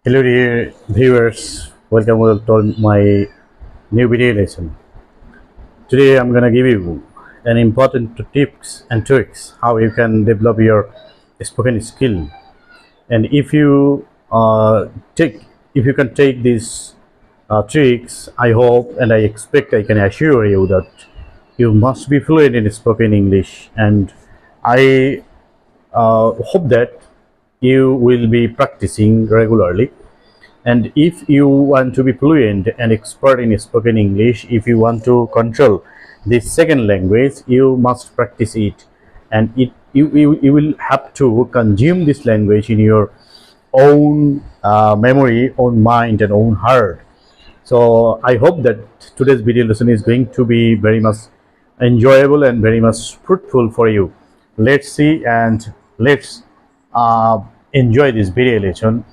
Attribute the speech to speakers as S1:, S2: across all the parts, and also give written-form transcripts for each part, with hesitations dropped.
S1: Hello dear viewers, welcome to my new video lesson. Today I'm gonna give you an important tips and tricks how you can develop your spoken skill. And if you can take these tricks, I hope and I expect I can assure you that you must be fluent in spoken English. And I hope that you will be practicing regularly. And if you want to be fluent and expert in spoken English, if you want to control this second language, you must practice it. And you will have to consume this language in your own memory, own mind, and own heart. So I hope that today's video lesson is going to be very much enjoyable and very much fruitful for you. Let's see and let's uh, enjoy this video lesson.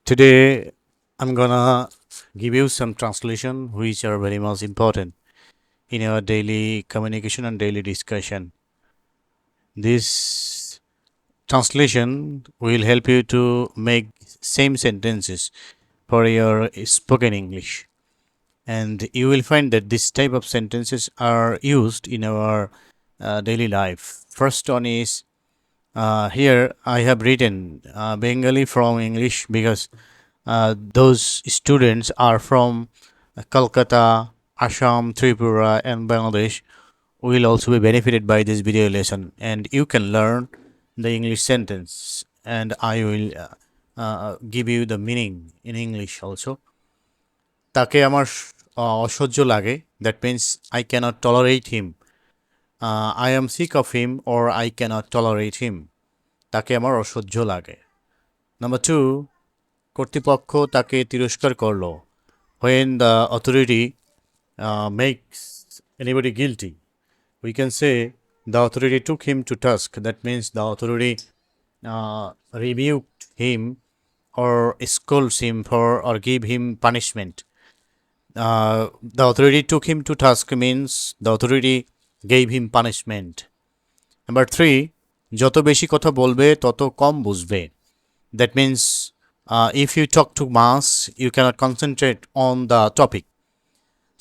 S1: Today, I'm gonna give you some translation which are very much important in our daily communication and daily discussion. This translation will help you to make same sentences for your spoken English, and you will find that this type of sentences are used in our daily life. First one is here I have written Bengali from English because those students are from Kolkata, Assam, Tripura, and Bangladesh will also be benefited by this video lesson, and you can learn the English sentence, and I will give you the meaning in English also. তাকে আমার অসহ্য লাগে, that means I cannot tolerate him. I am sick of him or I cannot tolerate him. তাকে আমার অসহ্য লাগে. Number 2, কর্তৃপক্ষ তাকে তিরস্কার করলো. When the authority makes anybody guilty, we can say the authority took him to task. That means the authority rebuked him or scolds him for or give him punishment. The authority took him to task means the authority gave him punishment. Number 3, যত বেশি কথা বলবে তত কম বুঝবে. That means if you talk too much, you cannot concentrate on the topic.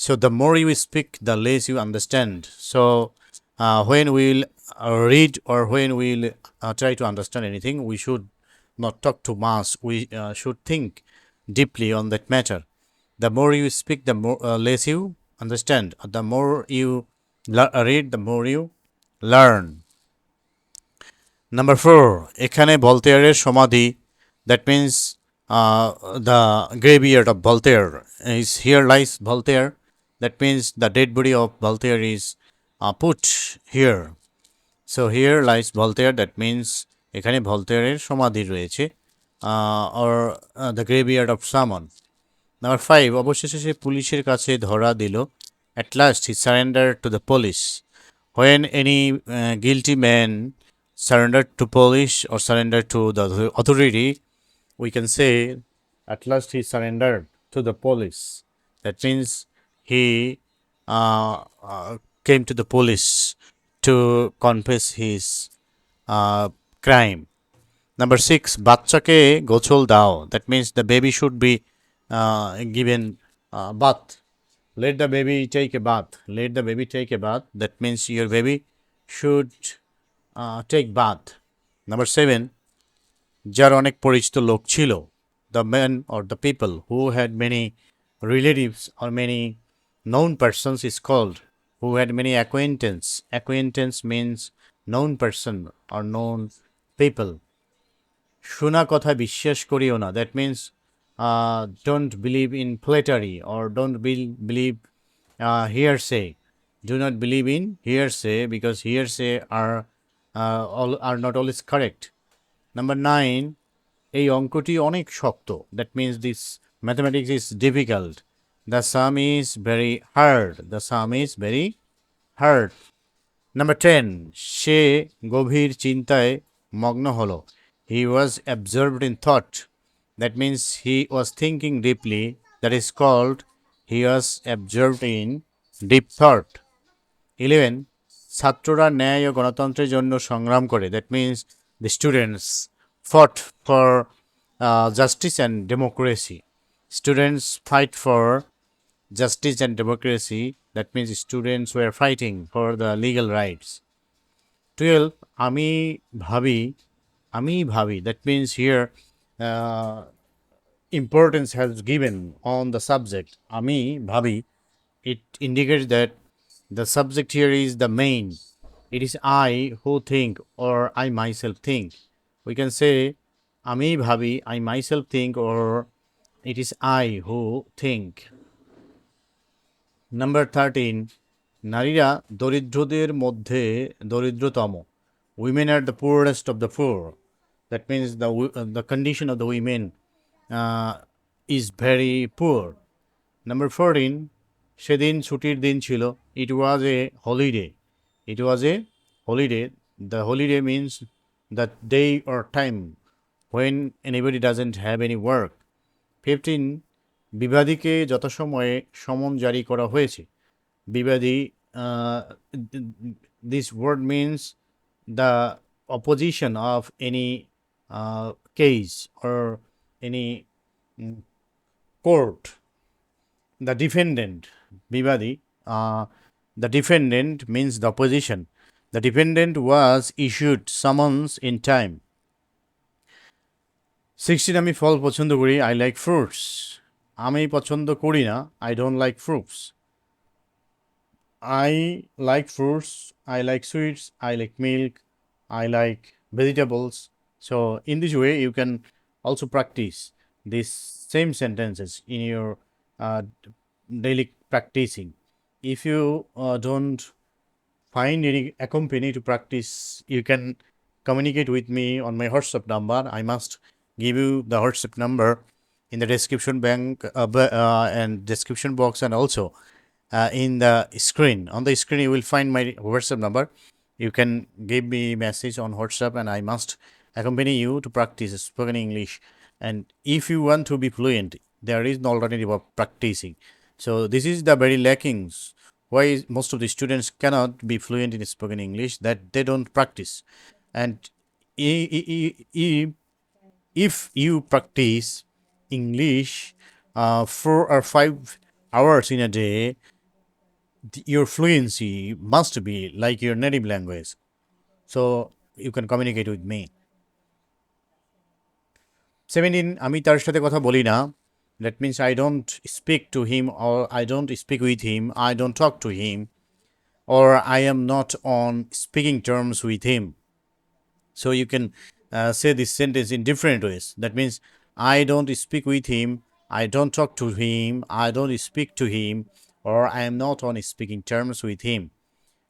S1: So the more you speak, the less you understand. So when we'll read or when we'll try to understand anything, we should not talk too much. We should think deeply on that matter. The more you speak, the more less you understand. The more you read, the more you learn. Number 4, এখানে ভলতেয়ারের সমাধি. That means the graveyard of Voltaire is here lies Voltaire. That means the dead body of Voltaire is put here. So here lies Voltaire. That means এখানে ভলতেয়ারের সমাধি রয়েছে or the graveyard of someone. Number 5, অবশেষে সে পুলিশের কাছে ধরা দিল. At last he surrendered to the police. When any guilty man surrendered to police or surrendered to the authority, we can say at last he surrendered to the police. That means he came to the police to confess his crime. Number 6, বাচ্চাকে গোছল দাও. That means the baby should be given bath. Let the baby take a bath. Let the baby take a bath. That means your baby should take bath. Number 7, যার অনেক পরিচিত লোক ছিল. The men or the people who had many relatives or many known persons is called who had many acquaintance. Acquaintance means known person or known people. শোনা কথা বিশ্বাস করিও না. That means don't believe in flattery or don't believe hearsay. Do not believe in hearsay because hearsay are not always correct. Number 9, এই অঙ্কটি অনেক শক্ত. That means this mathematics is difficult. The sum is very hard. The sum is very hard. Number 10, সে গভীর চিন্তায় মগ্ন হলো. He was absorbed in thought. That means he was thinking deeply. That is called he was absorbed in deep thought. 11, ছাত্ররা ন্যায় ও গণতন্ত্রের জন্য সংগ্রাম করে. That means the students fought for justice and democracy. Students fight for justice and democracy. That means students were fighting for the legal rights. 12. Ami bhabi. That means here uh, importance has given on the subject. Ami bhabi. It indicates that the subject here is the main. It is I who think or I myself think. We can say Ami bhabi, I myself think, or it is I who think. Number 13, নারীরা দরিদ্রদের মধ্যে দরিদ্রতম. Women are the poorest of the poor. That means the condition of the women uh, is very poor. Number 14, সেদিন ছুটির দিন ছিল. It was a holiday. It was a holiday. The holiday means that day or time when anybody doesn't have any work. 15, বিবাদীকে যথাসময়ে সমন জারি করা হয়েছে. বিবাদী, this word means the opposition of any case or any court. The defendant, Bibadi, the defendant means the opposition. The defendant was issued summons in time. 16, আমি ফল পছন্দ করি. I like fruits. আমি পছন্দ করি না. I don't like fruits. I like fruits. I like sweets. I like milk. I like vegetables. So in this way, you can also practice these same sentences in your daily practicing. If you don't find any accompany to practice, you can communicate with me on my WhatsApp number. I must give you the WhatsApp number in the description and description box, and also in the screen. On the screen, you will find my WhatsApp number. You can give me a message on WhatsApp, and I must accompany you to practice spoken English. And if you want to be fluent, there is no alternative of practicing. So this is the very lackings why most of the students cannot be fluent in spoken English, that they don't practice. And if you practice English 4 or 5 hours in a day, your fluency must be like your native language. So you can communicate with me. 17, আমি তার সাথে কথা বলি না. That means I don't speak to him, or I don't speak with him, I don't talk to him, or I am not on speaking terms with him. So you can say this sentence in different ways. That means I don't speak with him, I don't talk to him, I don't speak to him, or I am not on speaking terms with him.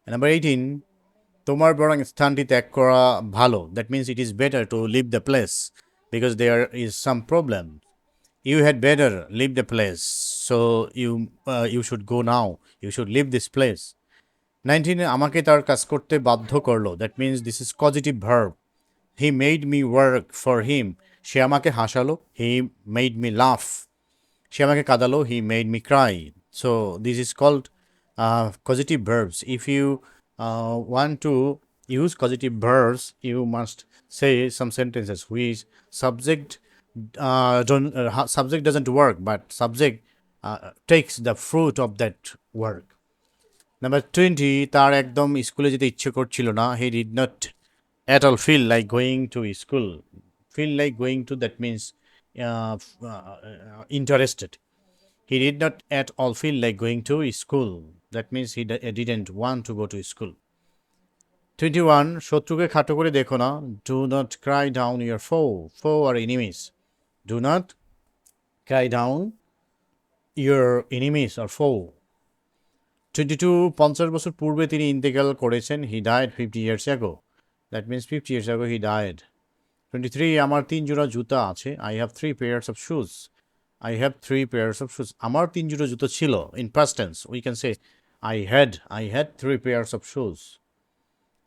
S1: And number 18, তোমার বরং স্থানটি ত্যাগ করা ভালো. That means it is better to leave the place because there is some problem. You had better leave the place. So you should go now. You should leave this place. 19, আমাকে তার কাজ করতে বাধ্য করলো. That means this is causative verb. He made me work for him. সে আমাকে হাসালো. He made me laugh. সে আমাকে কাঁদালো. He made me cry. So this is called causative verbs. If you want to use causative verbs, you must say some sentences which subject doesn't work, but subject takes the fruit of that work. Number 20, তার একদম স্কুলে যেতে ইচ্ছে করছিল না. He did not at all feel like going to school. Feel like going to, that means interested. He did not at all feel like going to school. That means he didn't want to go to school. 21, শত্রুকে খাটো করে দেখো না. Do not cry down your foe. Foe are enemies. Do not cry down your enemies or foe. 22, 50 বছর পূর্বে তিনি ইন্তেকাল করেছেন. He died 50 years ago. That means 50 years ago he died. 23, আমার 3 জোড়া জুতা আছে. I have 3 pairs of shoes. I have 3 pairs of shoes. আমার 3 জোড়া জুতো ছিল. In past tense, we can say I had 3 pairs of shoes.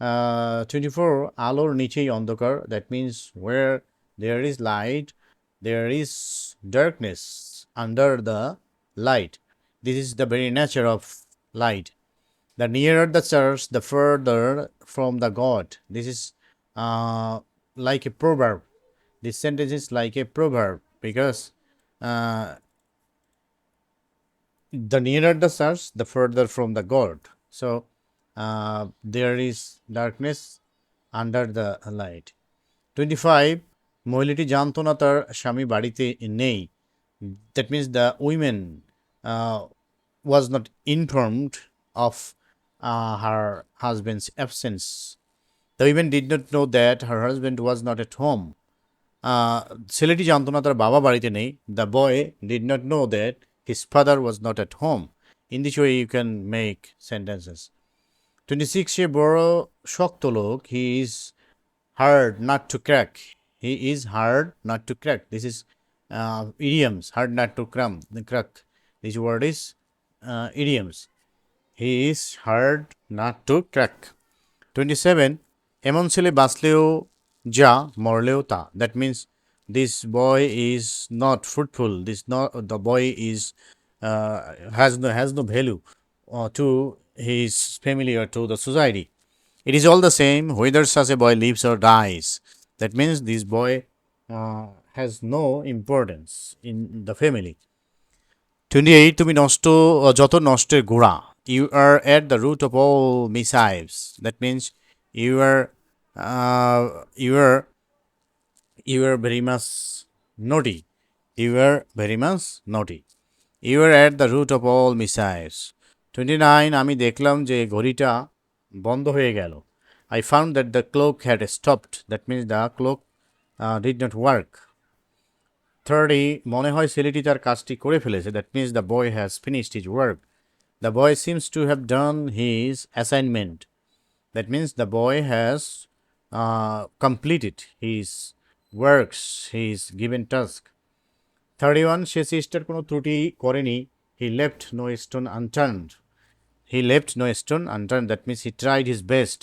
S1: 24, আলোর নিচেই অন্ধকার. That means where there is light, there is darkness under the light. This is the very nature of light. The nearer the church, the further from the God. This is like a proverb. this sentence is like a proverb because uh, the nearer the search, the further from the God. So there is darkness under the light. 25, মহিলাটি জানতো না তার স্বামী বাড়িতে নেই. That means the woman uh, was not informed of her husband's absence. The woman did not know that her husband was not at home. ছেলেটি জানতো না তার বাবা বাড়িতে নেই. The boy did not know that his father was not at home. In this way you can make sentences. 26, সে বড় শক্ত লোক. He is hard not to crack. He is hard not to crack. This is idioms. Hard not to crack. This word is idioms. He is hard not to crack. 27, এমন ছেলে বাঁচলেও যা মরলেও তা. That means this boy is not fruitful. The boy is has no value to his family or to the society. It is all the same whether such a boy lives or dies. That means this boy has no importance in the family. 28, তুমি নষ্ট যত নষ্টের গোড়া. You are at the root of all mishaps. That means you are uh, you are you are very much naughty. You are very much naughty. You are at the root of all mishaps. 29, আমি দেখলাম যে ঘড়িটা বন্ধ হয়ে গেল. I found that the clock had stopped. That means the clock did not work. 30, মনে হয় ছেলেটি তার কাজটি করে ফেলেছে. That means the boy has finished his work. The boy seems to have done his assignment. That means the boy has completed his works, his given task. 31, সে চেষ্টার কোনো ত্রুটি করেনি. He left no stone unturned. He left no stone unturned. That means he tried his best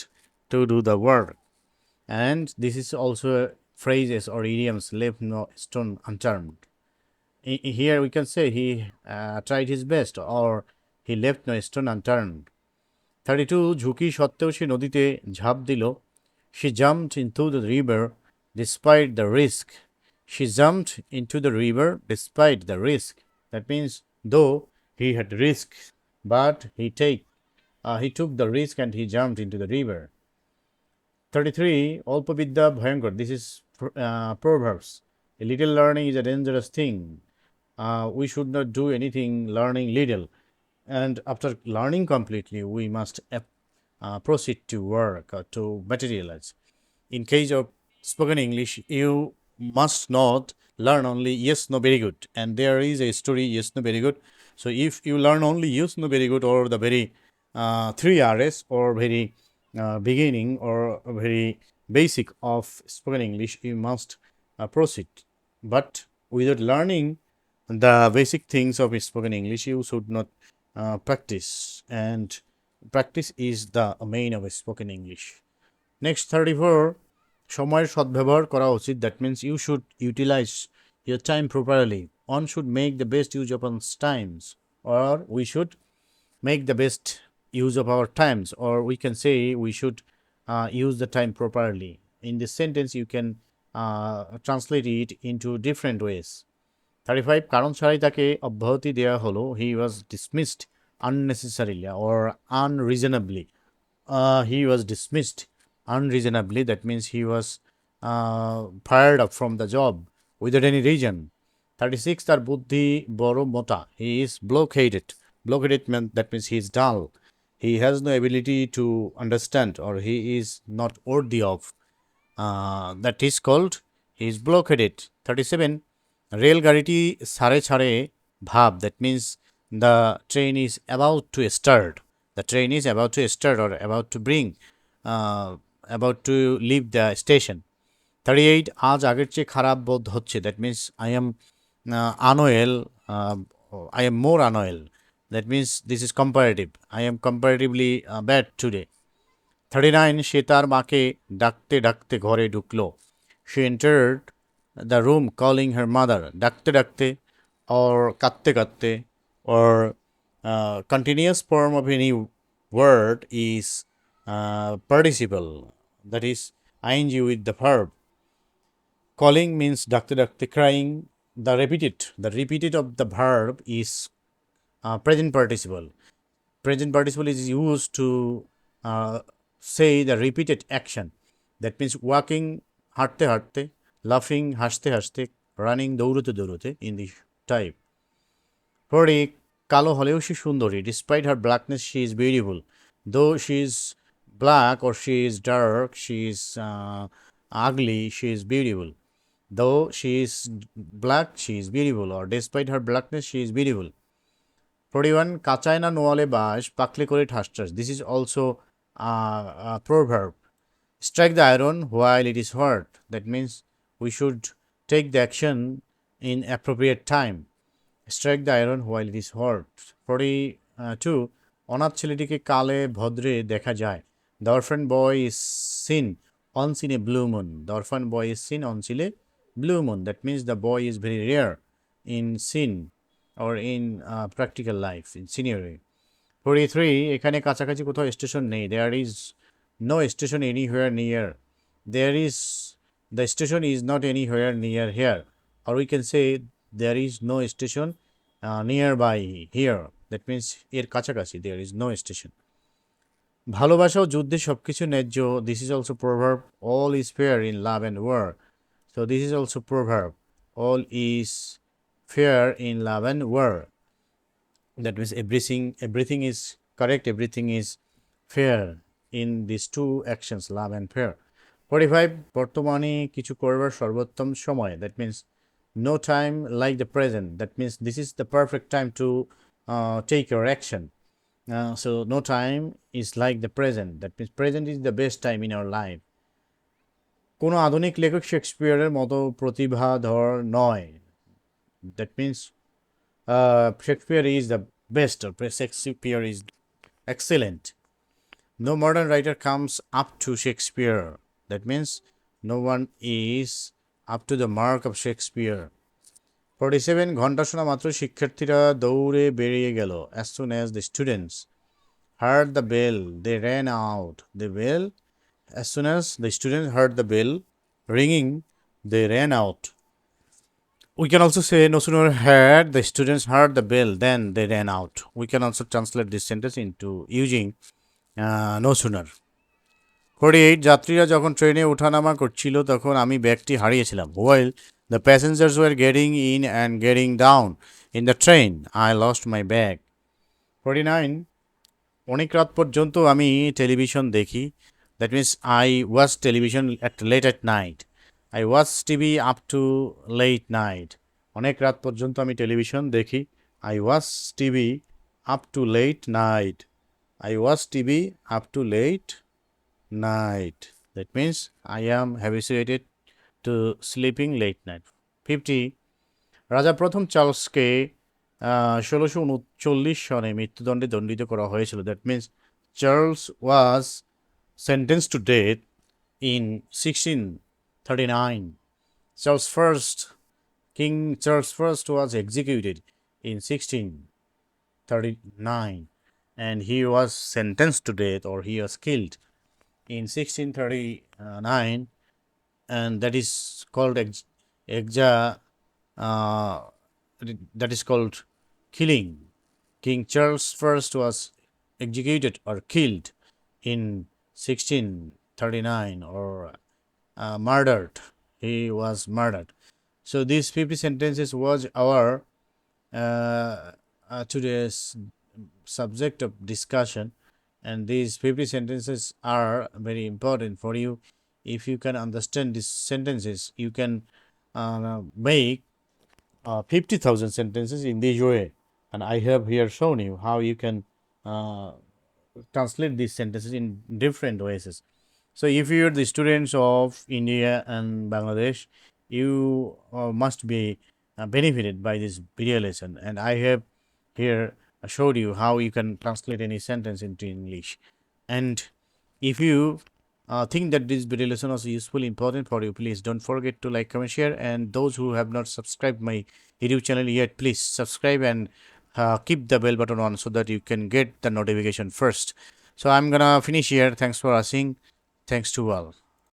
S1: to do the work. And this is also phrases or idioms, left no stone unturned. Here we can say he tried his best or he left no stone unturned. 32, ঝুঁকি সত্ত্বেও সে নদীতে ঝাঁপ দিল. She jumped into the river despite the risk. She jumped into the river despite the risk. That means though he had risk, but he took the risk and he jumped into the river. 33, অল্প বিদ্যা ভয়ঙ্কর. This is Proverbs. A little learning is a dangerous thing. We should not do anything learning little. And after learning completely, we must proceed to work or to materialize. In case of spoken English, you must not learn only yes, no, very good. And there is a story, yes, no, very good. So if you learn only yes, no, very good or the very 3 Rs or very beginning or very basic of spoken English, you must proceed. But without learning the basic things of spoken English, you should not practice. And practice is the main of spoken English. Next, 34, সময়ের সদ্ব্যবহার করা উচিত. That means you should utilize your time properly. One should make the best use of one's times, or we should make the best use of our times, or we can say we should use the time properly. In this sentence, you can translate it into different ways. 35, কারণ ছাড়াই তাকে অব্যাহতি দেওয়া হলো. He was dismissed unnecessarily or unreasonably. He was dismissed unreasonably. That means he was fired up from the job without any reason. 36, তার বুদ্ধি বড় মোটা. He is blockheaded. Blockheaded that means he is dull. He has no ability to understand or he is not worthy of. That is called he is blockheaded. 37, রেলগাড়িটি ছাড়ে ছাড়ে ভাব. That means the train is about to start. The train is about to start or about to about to leave the station. 38, আজ আগের চেয়ে খারাপ বোধ হচ্ছে. That means I am unwell. I am more unwell. That means this is comparative. I am comparatively bad today. 39, সে তার মাকে ডাকতে ডাকতে ঘরে ঢুকলো. She entered the room calling her mother. ডাকতে ডাকতে or কাঁদতে কাঁদতে or continuous form of any word is participle. That is ing with the verb. calling means ডাকতে ডাকতে, crying, the repeated of the verb is present participle. Present participle is used to uh, say the repeated action. That means walking, হাঁটতে হাঁটতে, laughing, হাসতে হাসতে, running, দৌড়তে দৌড়তে, in this type. পরে কালো হলেও সে সুন্দরী. Despite her blackness, she is beautiful. Though she is black or she is dark, she is ugly, she is beautiful. Though she is black, she is beautiful. Or despite her blackness, she is beautiful. 41 কাঁচায় না নোয়ালে বাঁশ পাকলে করে ঠাস ঠাস. This is also a proverb. Strike the iron while it is hot. That means we should take the action in appropriate time. Strike the iron while it is hot. 42 অনাথ ছেলেটিকে কালে ভদ্রে দেখা যায়. The orphan boy is seen on a blue moon. The orphan boy is seen on a blue moon. That means the boy is very rare in scene or in practical life, in scenery. 43 এখানে কাছাকাছি কোথাও station নেই. There is no station anywhere near. There is the station is not anywhere near here. Or we can say there is no station nearby here. That means এর কাছাকাছি there is no station. ভালোবাসা ও যুদ্ধে সবকিছু ন্যায্য. This is also proverb. All is fair in love and war. So this is also proverb. All is fair in love and war. That means everything is correct, everything is fair in these two actions, love and fair. 45 বর্তমানে কিছু করবার সর্বোত্তম সময়. That means no time like the present. That means this is the perfect time to take your action. So no time is like the present. That means present is the best time in our life. কোনো আধুনিক লেখক শেক্সপিয়ারের মতো প্রতিভাধর নয়. That means Shakespeare is the best, or Shakespeare is excellent. No modern writer comes up to Shakespeare. That means no one is up to the mark of Shakespeare. 47 ঘন্টা শোনা মাত্র শিক্ষার্থীরা দৌড়ে বেরিয়ে গেল. As soon as the students heard the bell, they ran out. As soon as the students heard the bell ringing, they ran out. We can also say no sooner had the students heard the bell, then they ran out. We can also translate this sentence into using no sooner. 48 যাত্রীরা যখন ট্রেনে ওঠানামা করছিল তখন আমি ব্যাগটি হারিয়েছিলাম. While the passengers were getting in and getting down in the train, I lost my bag. 49 অনেক রাত পর্যন্ত আমি টেলিভিশন দেখি. That means I watch television late at night. I watch TV up to late night. অনেক রাত পর্যন্ত আমি television দেখি. I watch TV up to late night. I watch TV up to late night. That means I am habituated to sleeping late night. 50 রাজা প্রথম চার্লসকে 1639 সনে মৃত্যুদণ্ডে দণ্ডিত করা হয়েছিল. That means Charles was sentenced to death in 1639. King Charles I was executed in 1639 and he was sentenced to death, or he was killed in 1639, and that is called that is called killing. King Charles I was executed or killed in 1639, or murdered. He was murdered. So these 50 sentences was our today's subject of discussion, and these 50 sentences are very important for you. If you can understand these sentences, you can make 50,000 sentences in this way, and I have here shown you how you can translate these sentences in different ways. So if you are the students of India and Bangladesh, you must be benefited by this video lesson, and I have here showed you how you can translate any sentence into English. And if you think that this video lesson was useful, important for you, please don't forget to like, comment, share, and those who have not subscribed my YouTube channel yet, please subscribe and keep the bell button on so that you can get the notification first. So I'm gonna finish here. Thanks for watching. Thanks to all.